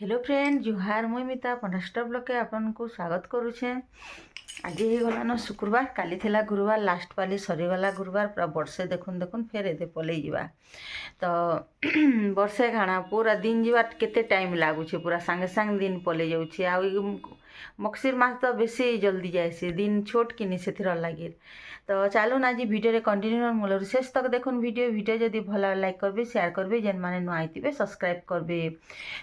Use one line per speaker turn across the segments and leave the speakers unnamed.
Hello friend जुहार मुई मिता पंडास्टर blog के आपन को स्वागत करुछे। आज ही गलान शुक्रवार काली थिला गुरुवार लास्ट पाली सरीगला गुरुवार पूरा वर्षे देखुन देखुन फेर एते पलई जीवा तो वर्षे खाना पूरा दिन जीवा केते टाइम लागुछे पूरा संगे संग दिन पलई जाउछे। आ मक्सिर मास तो बेसी जल्दी जाए दिन छोट किनी से लगे तो चलून आज भिडियो कंटिन्यू मूल शेष तक देखुन भिडियो जदि भल लाइक करबे शेयर करबे जेन माने नुआ आइथिबे सब्सक्राइब करबे।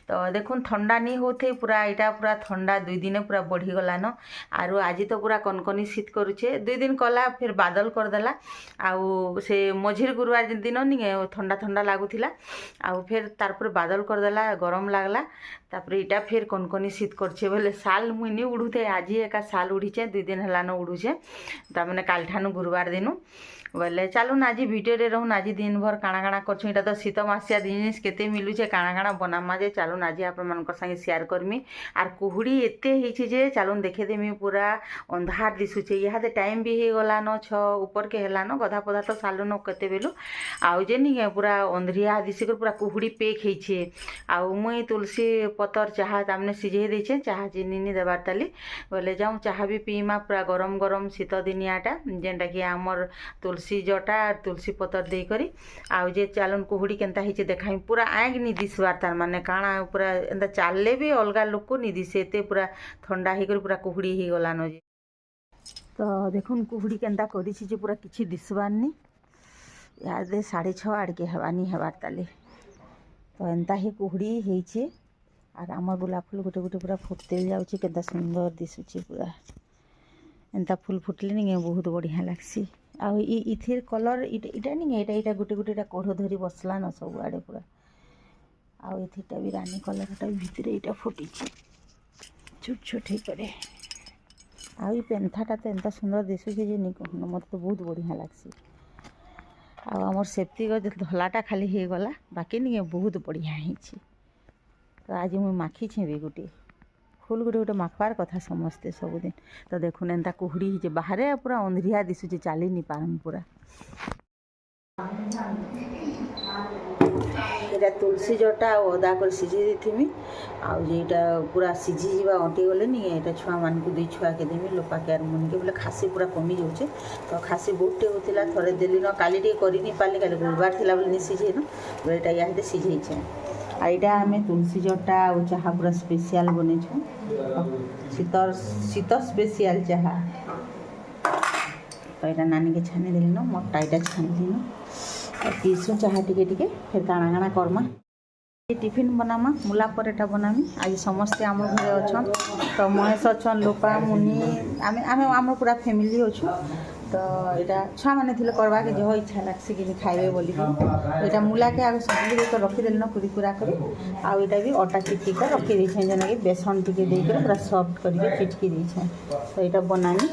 तो देखुन ठंडा नहीं होते पूरा यहाँ पूरा ठंडा 2 दिन पूरा बढ़ी गलान आरु आज तो पूरा कनकनी शीत करुचे 2 दिन कला फिर बादल करदेला आउ से मझिर गुरुवार दिन नहीं ठंडा ठंडा लगुला आउ फिर तारपर बादल करदेला गरम लगला तापर इटा फिर कनकनी शीत करछे बोले साल मुई नहीं उड़ूथे आज एका साल उड़ीचे 2 दिन हेलान उड़ूचे तार काल ठानु गुरुवार दिन बोले चलून आज भिडियो रहून आज दिन भर काଣା काଣା करछु इटा तो शीत मासिया जिनिस केते मिलुचे काଣା काଣା बनामा जे चलून आज आपण मानकर संगे शेयर करमी। आर कुहुड़ी एते हिची जे चलून देखे देमी पूरा अंधार दिसुचे यहाँ टाइम भी हो गला न 6 ऊपर के हेलान गधा पधा तो सालुन केते बेलु आउ जे नहीं पूरा अंधरिया दिसिकर पूरा कुहुड़ी पेक हेछे आउ मुई तुलसी पतर चाहा तामने सिझे देछे चाहा चीनी नी देबार ताली बोले जाऊँ चाहा भी पीमा पूरा गरम गरम शीत दिनियाटा जेनटा कि आमर तुलसी जटा तुलसी पतर दे करी आउ जे चलन कुहुड़ी केनता हिचे देखाई पूरा आग नी दिसबार तार माने काଣା पूरा एंता चालले भी अलगा लोक को नी दिसे एते पूरा ठंडा ही पूरा कुहुड़ी ही गलानो जे। तो देखुन कुहुड़ी केनता करिछि जे पूरा किछि दिसबार नी यार दे 6:30 आड़के हेबानी हेबार ताले तो एंता ही कुहुड़ी हेइछे आर आमर गोलाप फूल गोटे गोटे पूरा फुटते जाउछि केनता सुंदर दिसुछि पूरा एंता फूल फुटले नी बहुत बढ़िया लागसी आ इथिर कलर इटा नहीं इटा गोटे गोटे कढ़ धरी बसला न सब आड़े पूरा आ इथिटा भी रानी कलरटा भितर इटा फुटी छोट छोट ही करे आ पेंथाटा तो एंता सुंदर दिशुचे जे नहीं कहून मत तो बहुत बढ़िया लागसी आमर सेफ्टी गज धलाटा खाली हो गला बाकी नहीं बहुत बढ़िया होइछि। तो आज मुझे माखी भी गोटे फुल गोटे गोटे माखबार कथा समस्ते सबुदिन तो देखुन एंता कुहुड़ी हिचे बाहर पूरा अंधरिया दिशुचे चली नहीं पारम पूरा ये तुलसी जटा अदा कर सिझे देथिमी आउ जेटा पूरा सिझी जीवा अंटी गले नहीं यहाँ छुआ मान को 2 छुआ के देमी लोपा के मन के बोले खासी पूरा कमी जाऊे तो खासी बहुटे होता थोड़े देली न काली टे कर नहीं पारे काली गुरुवार थी बोले नहीं सिझे न बोले यहाँ सिझे आईटा आम तुलसी जटा और चाहा पूरा स्पेशल बने शीत स्पेशल चाहा तो यहाँ नानी के छानी देली न मोटा यहाँ छानी न पीसु चाहा टिके टिके फिर काଣା काଣା करमा टिफिन बनामा मुला परेटा बनामी आज समस्ते आम घरे अच्छन तो महेश अच्छन लोपा मुनि आम आम पूरा फैमिली अच्छु तो यहाँ छुआ मैंने थे करवा के जो इच्छा लग्सी कि खाइबे बोली यहाँ मूला के आगे सब्जी तो रखीदे न पूरी पूरा कर आउ यहाँ भी अटा चिटकी कर रखी देछे जेना कि बेसन टिके देकर पूरा सॉफ्ट करके चिटकी देछे तो यहाँ बनानी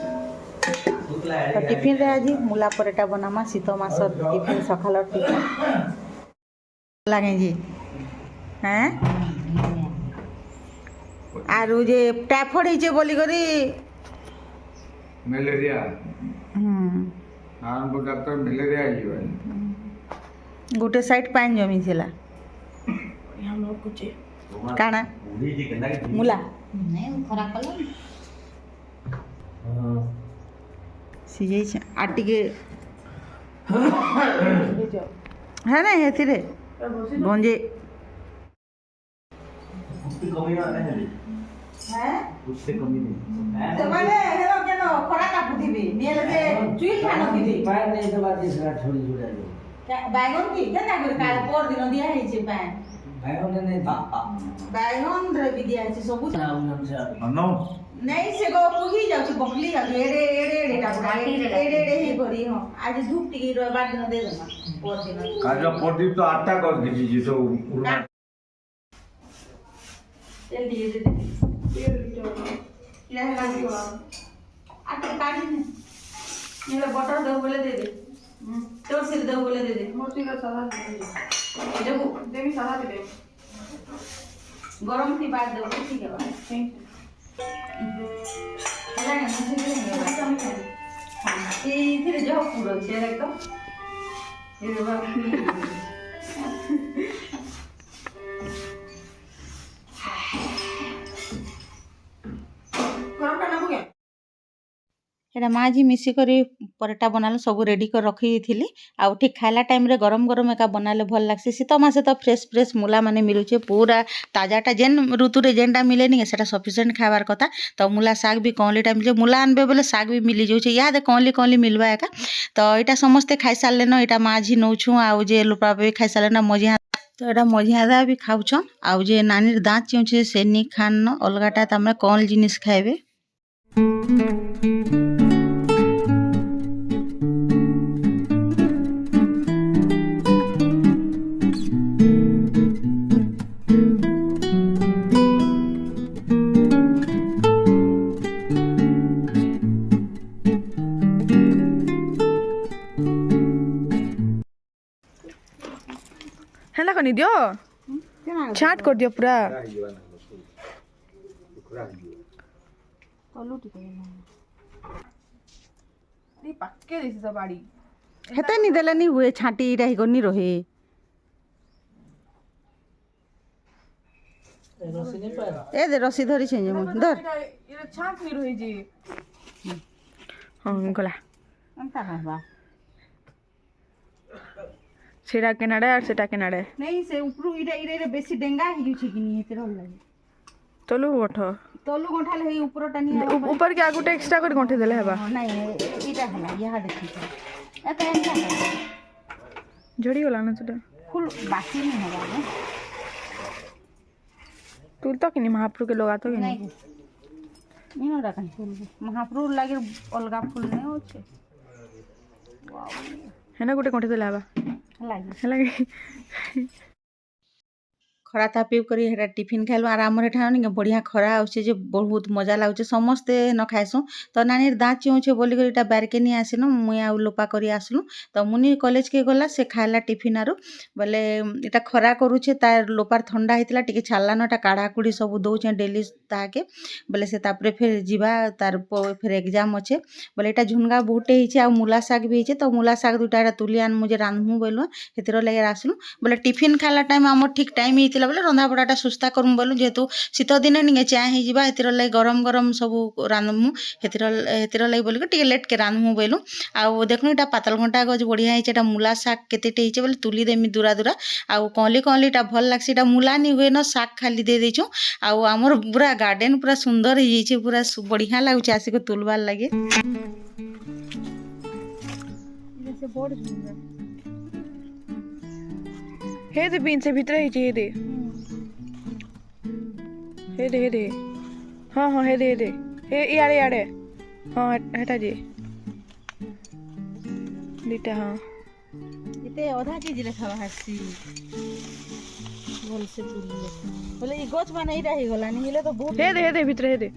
तो टिफिन रे आज मूला परेटा बनामा शीत मास टिफिन सकाल टिफिन लगे जी हैं आरु जे टाइफॉइड हिचे बोली करी
मलेरिया आरंभ डॉक्टर मलेरिया
गोटे साइड पानी जमी थिला काना मूला सिझे आटिके है ना हेतिरे गंजे बैगन की केना कर काल पर दिन दिया है छे पैन बैगन ने बैगन रे भी दिया है सब नो नहीं से गो पुही जाउ छ बकली आ एड़े एड़े एड़े टा एड़े एड़े ही करी हो आज धूप टिके रविवार दिन दे देना पर दिन
काजो प्रदीप तो आटा कर दीजिए जी तो
तेल दिए दे क्या है लागी आटा काटी ने ये बटर दो बोले दे दे तो सिर दो बोले दे दे मोटी का सादा दे देखो देवी सादा दे गरम थी बात दो ठीक है बा थैंक ये जो पूरा चेहरे का ये बात एटा माँ जी मिसिकरी परेटा बनाले सब रेडी कर रखी थी आउ ठीक खाला टाइम रे गरम गरम एका बनाले भल लागसी शीत मासे तो फ्रेश फ्रेश मूला माने मिलुचे पूरा ताजाटा जेन ऋतु रे जेनटा मिलेनी सेटा सफिशिएंट खाबार कथा तो मूला साग भी कौली टाइम जे मूला आनबे बोले साग भी मिली जाउचे याद कौली कौली मिलवा एका तो एटा समस्ते खाई सारले न एटा माँ जी नौछु आउ जे लोपा भी खाई सारले न मझिया तो एटा मझियादा भी खाउछन आउ जे नानीर दाँत चिउछे से नी खान न अलगाटा तमे कौन जिनिस खाइबे
हेला कनी दियो छाट कर दियो पूरा पक्के देसी सब बाड़ी
हेते नी देले नी हुए छाटी रही गनी रहे ए दे रसी धरी छे मु धर
ये छाट नहीं रही जी हां गला
अंता खाबा
सेटा केनाडे और सेटा केनाडे
नहीं से ऊपर इरे इरे बेसी डेंगा हिजु छी कि नी हेते रहल लागे
तलु गोठ
तोलू गोठाले हे ऊपर टानी
ऊपर के आगुटे एक्स्ट्रा कर गोठे देले हेबा
नहीं इटा हला यहा देखि एता एंता
झड़ी गला ना सेटा
फुल बासी नहीं होगा ना
तू तो कि महाप्रभु के लगा तो कि
नहीं इन रखन फूल महाप्रभु लागे अलगा फूल नहीं होचे
है ना गोटे गोठे देले हेबा
लागे
हेला
खरा तापी करी हेटा टिफिन खाइलु आर हमर एठा नि बढ़िया खरा आउछे जे बहुत मजा लाଗୁছে समस्ते न खाइसु तो नानी दाँत चिउछे बोली करी एटा बारके नि आसिनु मुई आ लोपा करी आसलु तो मुनि कॉलेज के गला से खाइला टिफिन आरो बोले एटा खरा करूछे तार लोपार ठंडा हितला टिके छाला नटा काढ़ा कुड़ी सब दउछे डेली ताके बोले से तापरे फिर जीवा तार फिर एग्जाम अच्छे बोले एटा झुनगा बहुटे हिचे आ मूला साग भी हिचे तो मूला साग दुटा एटा तुली आन मुझे रांधमु बोलु हेतिर लगे आसलु बोले टिफिन खाला टाइम हमर ठीक टाइम हितला बोले रंधा बड़ाटा सुस्ता करमु बोलु जेतु शीत दिन निगे चा ही जीवा हेतिर लगे गरम गरम सब रांधमु हेतिर लगे बोल के लेट के रांधमु बोलु आ देखनु एटा पातल घंटा गज बढ़िया हिचे एटा मूला साग केतेटे हिचे बोले तुली देमी दूरा दूरा आ कौली कौलीटा भल लागसी एटा मूला नि हुए न साग खाली दे देछु आ हमर पूरा गार्डन पूरा सुंदर ही हिचे पूरा बढ़िया लागुचे आसी को तुलबार लागे
से बोर्ड हे दे बीन से भीतर ही हे दे हे दे हाँ हाँ हे दे हे यारे यारे हाँ हटा जी दीटा हाँ
इते आधा केजी लेखा बाहरसी बोल से तुली बोले ई गछ माने इरा ही गला नि हिले तो बहुत
हे दे भीतर हे दे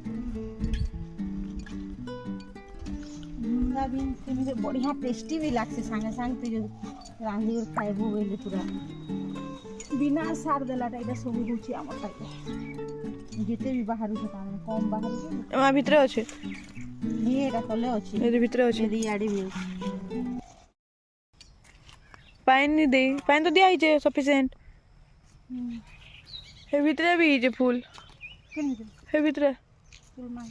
मुंगा बीन से मुझे बढ़िया टेस्टी भी लागसे संगे संग तो जो रांधी और खाइबो बोले पूरा बिना सार देलाटा इटा सब होची हमर टाइप जेते भी बाहर उठता कम बाहर
एमा भीतर अछि
ये एटा तले अछि
ए भीतर अछि
यदि आडी भी
पानी दे पानी तो दिया ही जे सफिशिएंट हे भीतर भी जे फूल हे भीतर
फूल मांग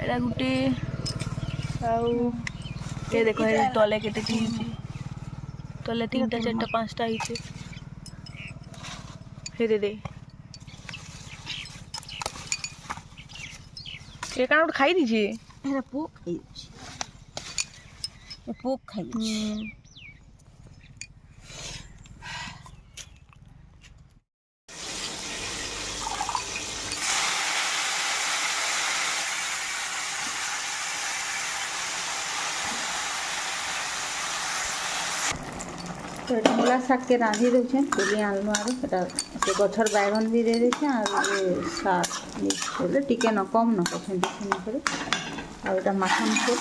एटा गुटे आउ ये देखो हे तले केते चीज तले 3टा 4टा 5टा हिचे हे दे ये कान खाई दीजिए
एरा पोक खाई ए पोक खाई तो ये मूला साग के रांधी दे तुली आलू आर से गठर बैगन भी दे दे और साग मिक्स टिके न कम न कर करे और एटा माखन के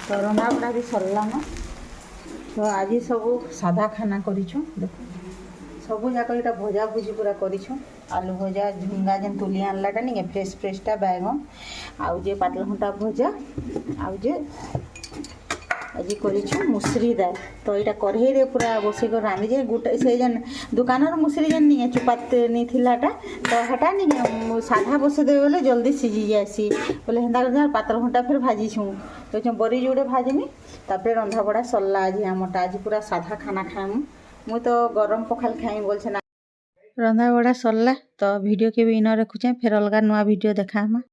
तो रंधा बड़ा भी सरला न तो आज सब सादा खाना करूँ देख सबू जाक यहाँ भजा भुजी पूरा करूँ आलू भजा झुंगा जेन तुली आनलाटा नहीं फ्रेश फ्रेशटा बैगन आउ जे पातल घंटा भजा आउ जे आज कर मुसरी दाल तो यहाँ कढ़ई रे पूरा बस रांधि जे गोटे से जेन दुकान मुसरी जेन नहीं चुपात नहीं थिलाटा तो हटा नहीं साधा बसई देवे बोले जल्दी सीझी जासी बोले हेन्ता पातल घंटा फिर भाजीछूँ तो बरी जोड़े भाजमी तापर रंधा बड़ा सरला आज आमटा आज पूरा साधा खाना खाएमु मु तो गरम पखाल खाई बोलছে ना रंधा बड़ा सरला तो वीडियो के भी इन रखुचे फिर अलग नुआ वीडियो देखा